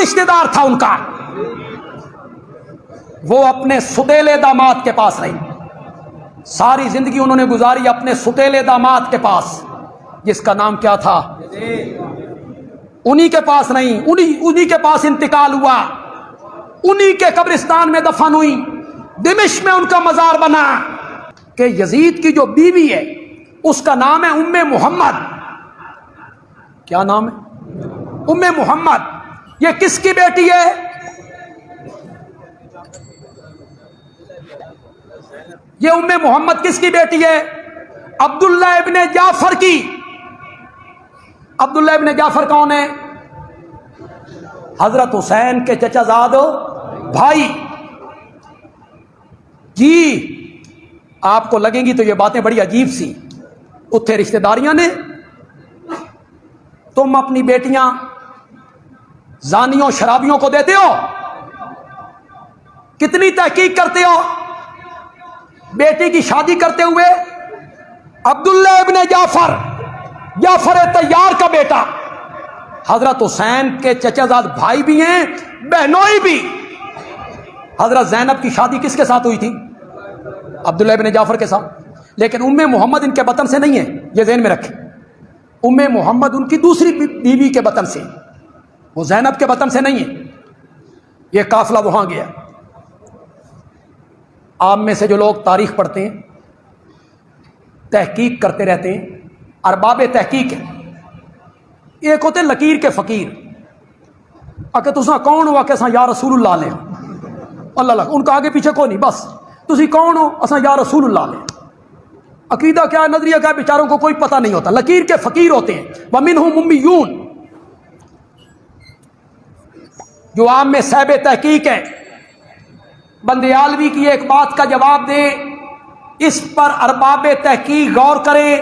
رشتہ دار تھا ان کا؟ وہ اپنے ستیلے داماد کے پاس رہی، ساری زندگی انہوں نے گزاری اپنے ستیلے داماد کے پاس، جس کا نام کیا تھا؟ انہی کے پاس نہیں، انہی کے پاس انتقال ہوا، انہی کے قبرستان میں دفن ہوئی، دمشق میں ان کا مزار بنا۔ کہ یزید کی جو بیوی ہے اس کا نام ہے ام محمد۔ کیا نام ہے؟ ام محمد۔ یہ کس کی بیٹی ہے؟ یہ ام محمد کس کی بیٹی ہے؟ عبداللہ ابن جعفر کی۔ عبداللہ ابن جعفر کون ہے؟ حضرت حسین کے چچا زاد بھائی۔ جی آپ کو لگیں گی تو یہ باتیں بڑی عجیب سی، اتھے رشتہ داریاں نے، تم اپنی بیٹیاں زانیوں شرابیوں کو دیتے ہو؟ کتنی تحقیق کرتے ہو؟ بیٹی کی شادی کرتے ہوئے عبداللہ ابن جعفر، جعفر طیار کا بیٹا، حضرت حسین کے چچا زاد بھائی بھی ہیں، بہنوئی بھی۔ حضرت زینب کی شادی کس کے ساتھ ہوئی تھی؟ عبداللہ ابن جعفر کے ساتھ۔ لیکن ام محمد ان کے بطن سے نہیں ہے، یہ ذہن میں رکھیں۔ ام محمد ان کی دوسری بیوی کے بطن سے، وہ زینب کے بطن سے نہیں ہے۔ یہ قافلہ وہاں گیا۔ عام میں سے جو لوگ تاریخ پڑھتے ہیں، تحقیق کرتے رہتے ہیں، ارباب تحقیق ہیں، ایک ہوتے لکیر کے فقیر، اکے تساں کون ہو؟ کہ یا رسول اللہ لیں، اللہ اللہ، ان کا آگے پیچھے کوئی نہیں، بس تسی کون ہو؟ اساں یا رسول اللہ لیں۔ عقیدہ کیا ہے، نظریہ کیا ہے، بیچاروں کو کوئی پتہ نہیں ہوتا، لکیر کے فقیر ہوتے ہیں۔ وَمِنْهُمْ أُمِّيُّونَ، جو عام میں صاحب تحقیق ہے، بندیالوی کی ایک بات کا جواب دے، اس پر ارباب تحقیق غور کریں،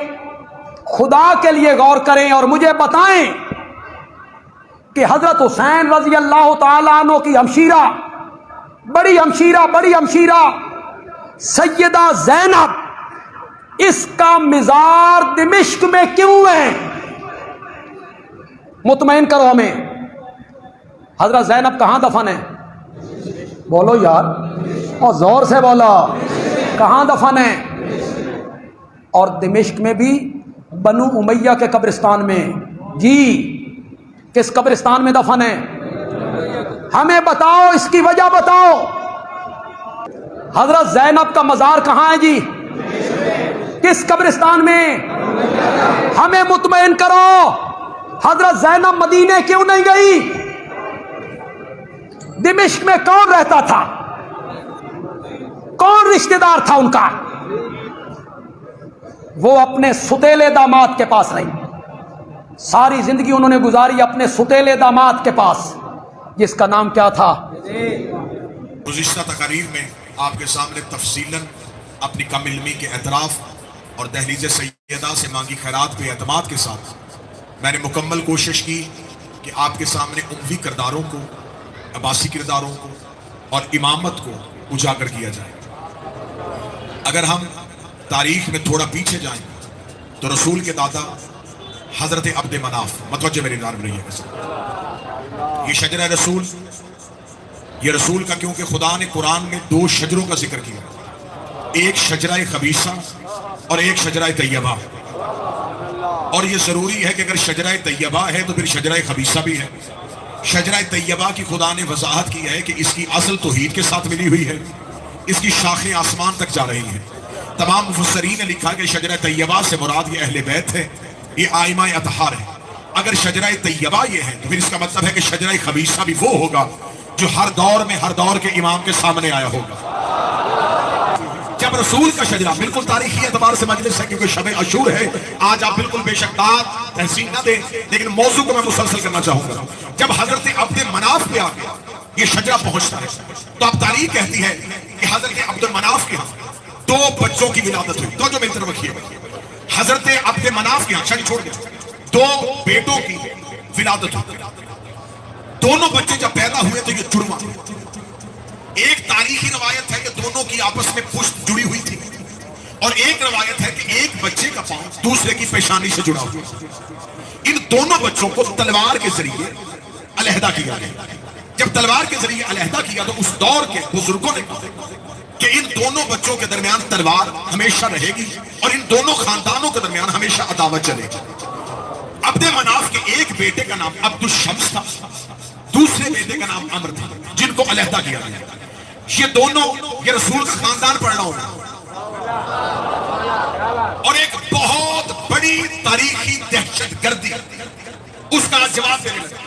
خدا کے لیے غور کریں اور مجھے بتائیں کہ حضرت حسین رضی اللہ تعالیٰ عنہ کی ہمشیرہ، بڑی ہمشیرہ سیدہ زینب، اس کا مزار دمشق میں کیوں ہے؟ مطمئن کرو ہمیں، حضرت زینب کہاں دفن ہے؟ بولو یار، اور زور سے بولو، کہاں دفن ہے؟ اور دمشق میں بھی بنو امیہ کے قبرستان میں۔ جی کس قبرستان میں دفن ہے؟ ہمیں بتاؤ، اس کی وجہ بتاؤ۔ حضرت زینب کا مزار کہاں ہے جی؟ کس قبرستان میں؟ ہمیں مطمئن کرو، حضرت زینب مدینے کیوں نہیں گئی؟ دمشق میں کون رہتا تھا؟ کون رشتہ دار تھا ان کا؟ وہ اپنے ستیلے داماد کے پاس رہی، ساری زندگی انہوں نے گزاری اپنے ستیلے داماد کے پاس، جس کا نام کیا تھا؟ گزشتہ تقاریر میں آپ کے سامنے تفصیلاً اپنی کم علمی کے اعتراف اور دہلیز سیدہ سے مانگی خیرات کے اعتماد کے ساتھ میں نے مکمل کوشش کی کہ آپ کے سامنے اموی کرداروں کو، عباسی کرداروں کو اور امامت کو اجاگر کیا جائے۔ اگر ہم تاریخ میں تھوڑا پیچھے جائیں تو رسول کے دادا حضرت عبد مناف، متوجہ میری جانب رہی ہے، یہ شجرہ رسول، یہ رسول کا، کیونکہ خدا نے قرآن میں دو شجروں کا ذکر کیا، ایک شجرہ خبیثہ اور ایک شجرہ طیبہ، اور یہ ضروری ہے کہ اگر شجرہ طیبہ ہے تو پھر شجرہ خبیثہ بھی ہے۔ شجرہ طیبہ کی خدا نے وضاحت کی ہے کہ اس کی اصل توحید کے ساتھ ملی ہوئی ہے، اس کی شاخیں آسمان تک جا رہی ہیں۔ تمام مفسرین نے لکھا کہ شجرہ طیبہ سے مراد یہ اہل بیت ہے، یہ آئمہ اطہار ہے۔ اگر شجرہ طیبہ یہ ہے تو پھر اس کا مطلب ہے کہ شجرہ خبیثہ بھی وہ ہوگا جو ہر دور میں ہر دور کے امام کے سامنے آیا ہوگا۔ جب رسول کا شجرہ، بالکل تاریخی اعتبار سے مجلس ہے کیونکہ شب عاشور ہے، آج آپ بالکل بے شک تحسین نہ دیں، لیکن موضوع کو میں مسلسل کرنا چاہوں گا۔ جب حضرت عبد مناف پہ آ گیا یہ شجرہ پہنچتا ہے تو اب تاریخ کہتی ہے کہ حضرت عبد مناف کے ہاں دو بچوں کی ولادت ہوئی۔ تو جو میری طرف رکھیے، حضرت عبد مناف کے ہاں، شاید چھوڑ دیں، دو بیٹوں کی ولادت ہوئی۔ دونوں بچے جب پیدا ہوئے تو یہ جڑواں، ایک تاریخی روایت ہے کہ دونوں کی آپس میں پشت جڑی ہوئی تھی، اور ایک روایت ہے کہ ایک بچے کا پاؤں دوسرے کی پیشانی سے جڑا ہوا۔ ان دونوں بچوں کو تلوار کے ذریعے علیحدہ کیا گیا۔ جب تلوار کے ذریعے علیحدہ کیا تو اس دور کے بزرگوں نے کہا کہ ان دونوں بچوں کے درمیان تلوار ہمیشہ رہے گی اور ان دونوں خاندانوں کے درمیان ہمیشہ عداوت چلے گی۔ عبد مناف کے ایک بیٹے کا نام عبد الشمس تھا، دوسرے بیٹے کا نام عمر تھا، جن کو علیحدہ کیا گیا۔ یہ دونوں، یہ رسول کا خاندان پڑھ رہا ہوں اور ایک بہت بڑی تاریخی دہشت گردی اس کا جواب دینے لگا،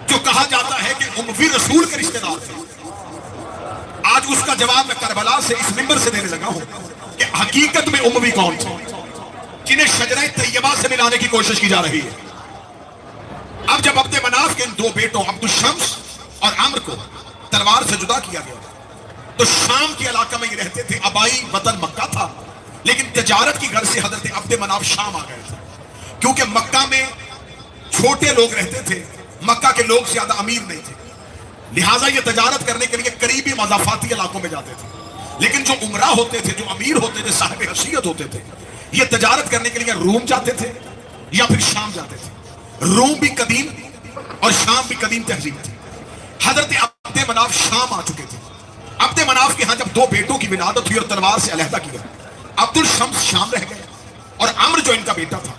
جو کہا جاتا ہے کہ اموی رسول کے رشتہ دار تھے۔ آج اس کا جواب میں کربلا سے اس منبر سے دینے لگا ہوں کہ حقیقت میں اموی کون تھے جنہیں شجرہ طیبہ سے ملانے کی کوشش کی جا رہی ہے۔ اب جب عبد مناف کے ان دو بیٹوں عبد الشمس اور عمر کو تلوار سے جدا کیا گیا تو شام کے علاقہ میں یہ رہتے تھے، آبائی وطن مکہ تھا، لیکن تجارت کی غرض سے حضرت عبد مناف شام آ گئے تھے، کیونکہ مکہ میں چھوٹے لوگ رہتے تھے، مکہ کے لوگ زیادہ امیر نہیں تھے، لہٰذا یہ تجارت کرنے کے لیے قریبی مضافاتی علاقوں میں جاتے تھے۔ لیکن جو عمرہ ہوتے تھے، جو امیر ہوتے تھے، صاحب حیثیت ہوتے تھے، یہ تجارت کرنے کے لیے روم جاتے تھے یا پھر شام جاتے تھے۔ روم بھی قدیم اور شام بھی قدیم تہذیب تھی۔ حضرت عبد مناف شام آ چکے تھے۔ عبد مناف کے ہاں جب دو بیٹوں کی ولادت ہوئی اور تلوار سے علیحدہ کیا، عبد الشمس شام رہ گئے اور عمر جو ان کا بیٹا تھا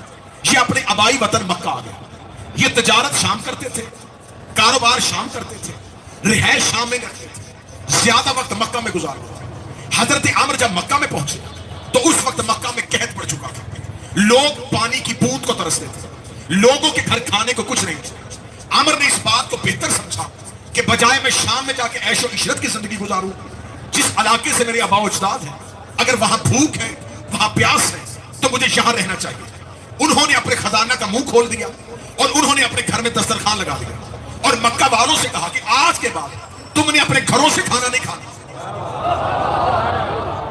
یہ اپنے آبائی وطن مکہ آ گیا۔ یہ تجارت شام کرتے تھے، کاروبار شام کرتے تھے، رہائش شام میں رکھتے تھے، زیادہ وقت مکہ میں گزارتے تھے۔ حضرت عمر جب مکہ میں پہنچے تو اس وقت مکہ میں قحط پڑ چکا تھا، لوگ پانی کی بوند کو ترستے تھے، لوگوں کے گھر کھانے کو کچھ نہیں تھا۔ عمر نے اس بات کو بہتر سمجھا کہ بجائے میں شام میں جا کے عیش و عشرت کی زندگی گزاروں، جس علاقے سے میرے آبا و اجداد ہیں، اگر وہاں بھوک ہے، وہاں پیاس ہے، تو مجھے یہاں رہنا چاہیے۔ انہوں نے اپنے خزانہ کا منہ کھول دیا اور انہوں نے اپنے گھر میں دسترخوان لگا دیا اور مکہ والوں سے کہا کہ آج کے بعد تم نے اپنے گھروں سے کھانا نہیں کھانا،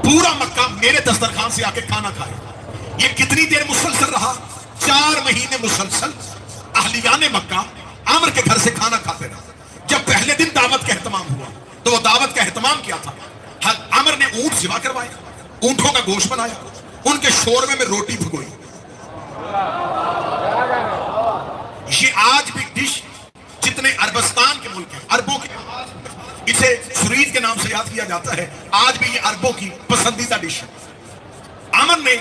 پورا مکہ میرے دسترخوان سے آ کے کھانا کھائے۔ یہ کتنی دیر مسلسل رہا؟ 4 مہینے مسلسل اہلیان مکہ عمر کے گھر سے کھانا کھاتے رہے۔ جب پہلے دن دعوت کا اہتمام ہوا تو وہ دعوت کا اہتمام کیا تھا؟ عمر نے اونٹ ذبح کروائے، اونٹوں کا گوشت بنایا، ان کے شوربے میں روٹی بھگوئی۔ یہ آج بھی ڈش جتنے عربستان کے ملک ہیں، عربوں کے، اسے سرید کے نام سے یاد کیا جاتا ہے، آج بھی یہ عربوں کی پسندیدہ ڈش ہے۔ عمر نے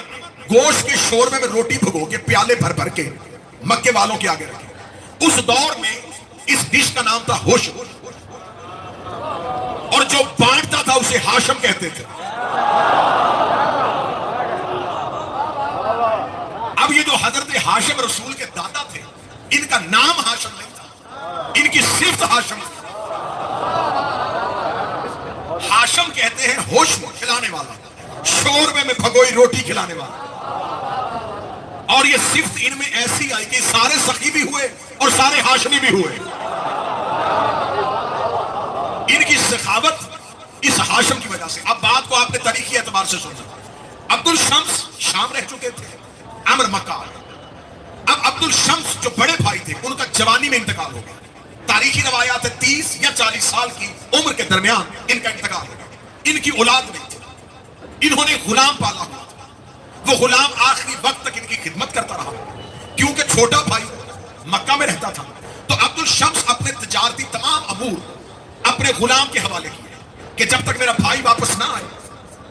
گوشت کے شوربے میں روٹی بھگو کے پیالے بھر بھر کے مکے والوں کے آگے رکھے۔ اس دور میں اس ڈش کا نام تھا ہوشم، اور جو بانٹتا تھا اسے ہاشم کہتے تھے۔ اب یہ جو حضرت ہاشم رسول کے دادا تھے، ان کا نام ہاشم نہیں تھا، ان کی صفت ہاشم تھی۔ ہاشم کہتے ہیں ہوشم، کھلانے والا، شوربے میں بھگوئی روٹی کھلانے والا۔ اور یہ صفت ان میں ایسی آئی کہ سارے سخی بھی ہوئے اور سارے ہاشمی بھی ہوئے۔ ان کی سخاوت اس ہاشم کی وجہ سے۔ اب بات کو آپ نے تاریخی اعتبار سے سمجھا۔ عبد الشمس شام رہ چکے تھے، عمر مکہ آ گئے۔ اب عبد الشمس جو بڑے بھائی تھے، ان کا جوانی میں انتقال ہو گیا۔ تاریخی روایات ہے 30 یا 40 سال کی عمر کے درمیان ان کا انتقال ہو گیا۔ ان کی اولاد نہیں تھی، انہوں نے غلام پالا ہوا تھا۔ وہ غلام آخری وقت تک ان کی خدمت کرتا رہا، کیونکہ چھوٹا بھائی مکہ میں رہتا تھا۔ تو عبد الشمس اپنے تجارتی تمام امور اپنے غلام کے حوالے کیے کہ جب تک میرا بھائی واپس نہ آئے،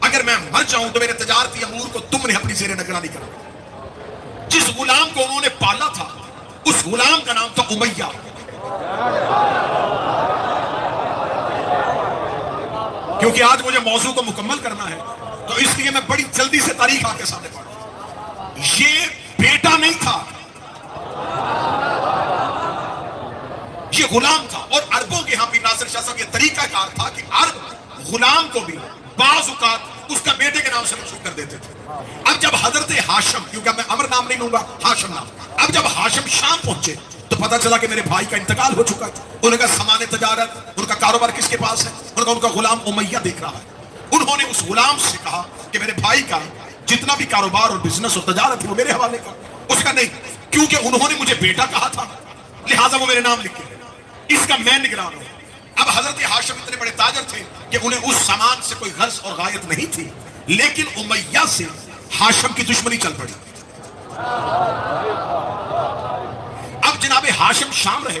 اگر میں مر جاؤں تو میرے تجارتی امور کو تم نے اپنی زیر نگرانی کرنا۔ جس غلام کو انہوں نے پالا تھا اس غلام کا نام تھا امیہ۔ کیونکہ آج مجھے موضوع کو مکمل کرنا ہے تو اس لیے میں بڑی جلدی سے تاریخ آپ کے سامنے پڑھوں۔ یہ بیٹا نہیں تھا، یہ غلام تھا۔ اور عربوں کے ہاں بھی ناصر شاہ صاحب یہ طریقہ کار تھا کہ عرب غلام کو بھی بعض اوقات اس کا بیٹے کے نام سے منسوب کر دیتے تھے۔ اب جب حضرت ہاشم، کیونکہ میں عمر نام نہیں لوں گا، ہاشم نام، اب جب ہاشم شام پہنچے تو پتا چلا کہ میرے بھائی کا انتقال ہو چکا ہے۔ انہوں کا سامان تجارت، ان کا کاروبار کس کے پاس ہے؟ ان کا غلام امیہ دیکھ رہا ہے۔ انہوں نے اس غلام سے کہا کہ میرے بھائی کا جتنا بھی کاروبار اور بزنس اور تجارت ہے وہ میرے حوالے کر۔ اس کا نہیں، کیونکہ انہوں نے مجھے بیٹا کہا تھا لہٰذا وہ میرے نام لکھے، اس کا میں نگران ہوں۔ اب حضرت ہاشم اتنے بڑے تاجر تھے کہ انہیں اس سامان سے کوئی غرض اور غایت نہیں تھی، لیکن امیہ سے ہاشم کی دشمنی چل پڑی۔ اب جناب ہاشم شام رہے،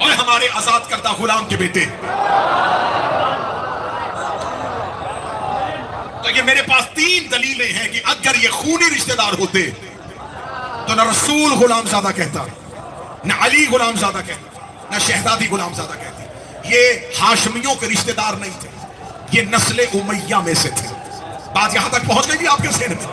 اور ہمارے آزاد کردہ غلام کے بیٹے. تو یہ میرے پاس 3 دلیلیں ہیں کہ اگر یہ خونی رشتہ دار ہوتے تو نہ رسول غلام زادہ کہتا, نہ علی غلام زادہ کہتا, نہ شہزادی غلام زادہ کہتی. یہ ہاشمیوں کے رشتہ دار نہیں تھے, یہ نسل امیہ میں سے تھے. بات یہاں تک پہنچ گئی آپ کے ذہن میں؟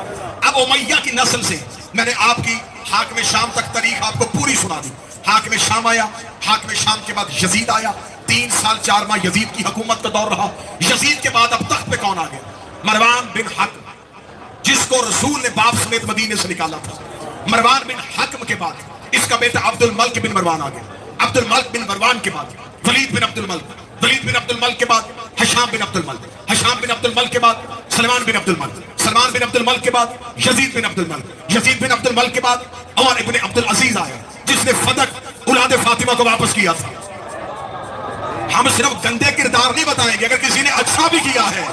اب امیہ کی نسل سے میں نے آپ کی حاکم شام تک تاریخ آپ کو پوری سنا دی. حاکم شام آیا, حاکم شام کے بعد یزید آیا, 3 سال 4 ماہ یزید کی حکومت کا دور رہا. یزید کے بعد اب تخت پہ کون آ گیا؟ مروان بن حکم, جس کو رسول نے باپ سمیت مدینے سے نکالا تھا. مروان بن حکم کے بعد اس کا بیٹا عبد الملک بن مروان آ گیا. عبد الملک بن مروان کے بعد ولید بن عبد الملک, ولید بن عبد الملک کے بعد ہشام بن عبد الملک, ہشام بن عبد الملک کے بعد سلمان بن عبد الملک, سلمان بن عبد الملک کے بعد یزید بن عبد الملک, یزید بن عبد الملک کے بعد عمر ابن عبد العزیز آیا, جس نے فدق اولاد فاطمہ کو واپس کیا تھا. ہم صرف گندے کردار نہیں بتائیں گے, اگر کسی نے اچھا بھی کیا ہے.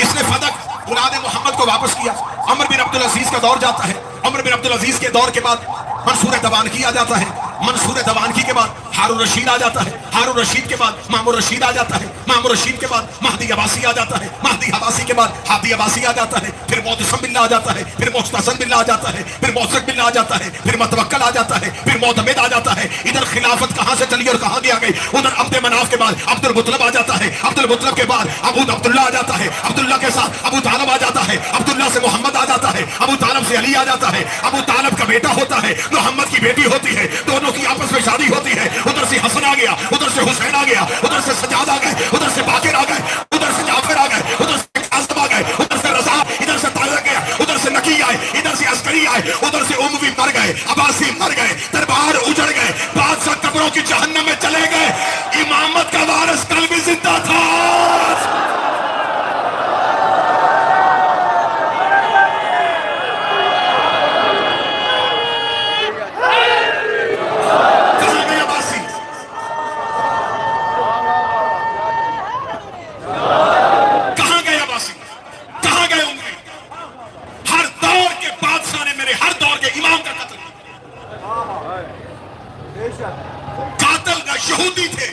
اس نے فدق اولاد محمد کو واپس کیا. عمر بن عبد العزیز کا دور جاتا ہے. عمر بن عبد العزیز کے دور کے بعد منصور دوانکی آ جاتا ہے. منصور دوانکی کے بعد ہارون رشید آ جاتا ہے. ہارون رشید کے بعد مامور رشید آ جاتا ہے. مامور رشید کے بعد مہدی عباسی آ جاتا ہے. مہدی عباسی کے بعد ہادی عباسی آ جاتا ہے. پھر معتصم باللہ آ جاتا ہے. پھر محتسب باللہ آ جاتا ہے. پھر محسن باللہ آ جاتا ہے. پھر متوکل آ جاتا ہے. پھر معتمد آ جاتا ہے. ادھر خلافت کہاں سے چلی اور کہاں گیا گئی. ادھر عبد مناف کے بعد عبد المطلب آ جاتا ہے. عبد المطلب کے بعد عبداللہ آ جاتا ہے. عبداللہ کے ساتھ ابو طالب آ جاتا ہے. عبداللہ سے محمد آ جاتا ہے. ابو طالب سے علی آ جاتا ہے. ابو طالب کا بیٹا ہوتا ہے, محمد کی بیٹی ہوتی ہے, دونوں کی آپس میں شادی ہوتی ہے. ادھر سے حسن آ گیا, ادھر سے حسین آ گیا, ادھر سے سجاد آ گئے, ادھر سے باقر آ گئے, ادھر سے جعفر آ گئے, ادھر سے قاسم آ گئے, ادھر سے رضا, ادھر سے طارق گیا, ادھر سے نکی آئے, ادھر سے عسکری آئے, ادھر سے اموی مر گئے, عباسی مر گئے, دربار اجڑ گئے, بادشاہ قبروں کی جہنم میں چلے گئے. امامت کا وارث کل بھی زندہ تھا. قاتل نہ یہودی تھے,